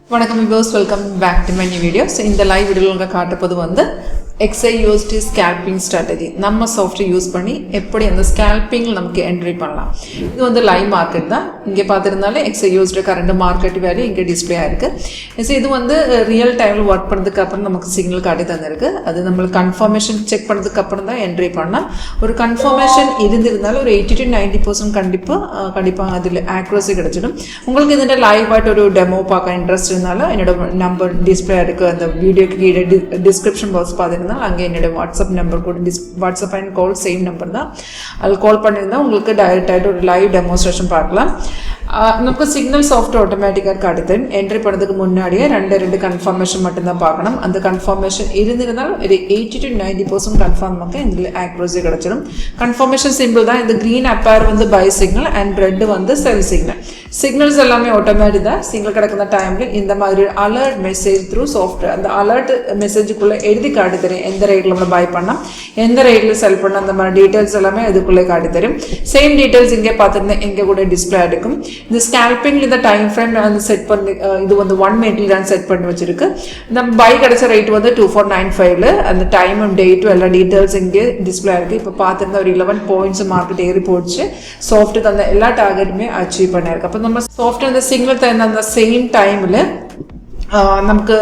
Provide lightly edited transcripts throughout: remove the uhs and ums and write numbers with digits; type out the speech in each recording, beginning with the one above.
வணக்கம் viewers, welcome back to my new video. So இந்த live வீடியோவில் உங்களுக்கு காட்டப்போது வந்து 𝐂𝐥𝐢𝐸 ஸ்கேல்பிங் ஸ்ட்ராட்டஜி. நம்ம சாஃப்ட்வேர் யூஸ் பண்ணி எப்படி அந்த ஸ்கேல்பிங்கில் நமக்கு என்ட்ரி பண்ணலாம். இது வந்து லைவ் மார்க்கெட் தான். இங்கே பார்த்துருந்தாலும் 𝐂𝐥𝐢𝐸 கரண்ட் மார்க்கெட் வேல்யூ இங்கே டிஸ்பிளே ஆயிருக்கு. ஸோ இது வந்து ரியல் டைமில் ஒர்க் பண்ணதுக்கு அப்புறம் நமக்கு சிக்னல் காட்டி தந்திருக்கு. அது நம்மளுக்கு கன்ஃபர்மேஷன் செக் பண்ணதுக்கு அப்புறம் தான் என்ட்ரி பண்ணலாம். ஒரு கன்ஃபர்மேஷன் இருந்திருந்தாலும் ஒரு 80 to 90% கண்டிப்பாக அதில் ஆக்யூரசி கிடைச்சிடும். உங்களுக்கு இதில் லைவ் ஆகிட்டு ஒரு டெமோ பார்க்க இன்ட்ரெஸ்ட் இருந்தாலும் என்னோட நம்பர் டிஸ்பிளே இருக்குது. அந்த வீடியோக்கு கீழே டிஸ்கிரிப்ஷன் பாக்ஸ் பார்த்துருந்தா அங்கே என்னோட வாட்ஸ்அப் நம்பர் கூட WhatsApp and call same number தான். அதில் கால் பண்ணியிருந்தால் உங்களுக்கு டைரெக்டாகிட்டு ஒரு லைவ் டெமோன்ஸ்ட்ரேஷன் பார்க்கலாம். நமக்கு சிக்னல் சாஃப்ட்வேர் ஆட்டோமேட்டிக்காக காட்டுது. என்ட்ரி பண்ணதுக்கு முன்னாடியே ரெண்டு கன்ஃபர்மேஷன் மட்டும்தான் பார்க்கணும். அந்த கன்ஃபர்மேஷன் இருந்திருந்தாலும் ஒரு 80 to 90% கன்ஃபார்மாக இதில் ஆக்யூரசி கிடச்சிடும். கன்ஃபர்மேஷன் சிம்பிள் தான். இந்த க்ரீன் அப்பேர் வந்து பை சிக்னல் அண்ட் ரெட் வந்து செல் சிக்னல். சிக்னல்ஸ் எல்லாமே ஆட்டோமேட்டிக் தான். சிக்னல் கிடக்கிற டைமில் இந்த மாதிரி அலர்ட் மெசேஜ் த்ரூ சாஃப்ட்வேர் அந்த அலர்ட் மெசேஜுக்குள்ளே எழுதி காட்டி தரும். எந்த ரேட்டில் நம்ம பை பண்ணால் எந்த ரேட்டில் செல் பண்ணால் அந்த மாதிரி டீட்டெயில்ஸ் எல்லாமே இதுக்குள்ளே காட்டி தரும். சேம் டீட்டெயில்ஸ் இங்கே பார்த்துருந்தேன் இங்கே கூட டிஸ்பிளே இருக்கும். இந்த ஸ்கேல்பிங் இந்த டைம் ஃப்ரேம் வந்து செட் பண்ணி இது வந்து 1 minute தான் செட் பண்ணி வச்சிருக்கு. நம்ம பை கிடைச்ச ரேட் வந்து 2495 அந்த டைமும் டேட்டும் எல்லா டீட்டெயில்ஸ் இங்கே டிஸ்பிளே இருக்குது. இப்போ பார்த்துருந்தா ஒரு 11 points மார்க்கெட் ஏறி போச்சு. சாஃப்ட்வேர் அந்த எல்லா டார்கெட்டுமே அச்சீவ் பண்ணியிருக்கு. அப்போ நம்ம சாஃப்ட்வேர் அந்த சிக்னல் தந்த அந்த சேம் டைமில் நமக்கு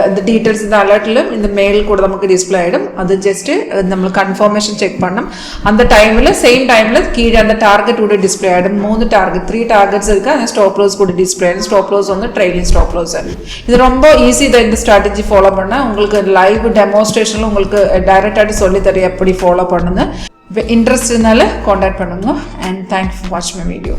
இந்த டீட்டெயில்ஸ் இந்த அலர்ட்டிலும் இந்த மெயில் கூட நமக்கு டிஸ்பிளே ஆகிடும். அது ஜஸ்ட்டு நம்மளுக்கு கன்ஃபர்மேஷன் செக் பண்ணணும். அந்த டைமில் சேம் டைமில் கீழே அந்த டார்கெட் கூட டிஸ்பிளே ஆகிடும். 3 டார்கெட்ஸ் இருக்குது. அந்த ஸ்டாப் லாஸ் கூட டிஸ்பிளே ஆகிடும். ஸ்டாப் லாஸ் வந்து ட்ரைலிங் ஸ்டாப் லாஸ். இது ரொம்ப ஈஸி தான். இந்த ஸ்ட்ராட்டஜி ஃபாலோ பண்ணால் உங்களுக்கு லைவ் டெமோன்ஸ்ட்ரேஷனில் உங்களுக்கு டைரெக்டாக சொல்லித்தர எப்படி ஃபாலோ பண்ணுங்க. இன்ட்ரெஸ்ட் இருந்தாலும் காண்டாக்ட் பண்ணுங்க. And thanks for watch my video.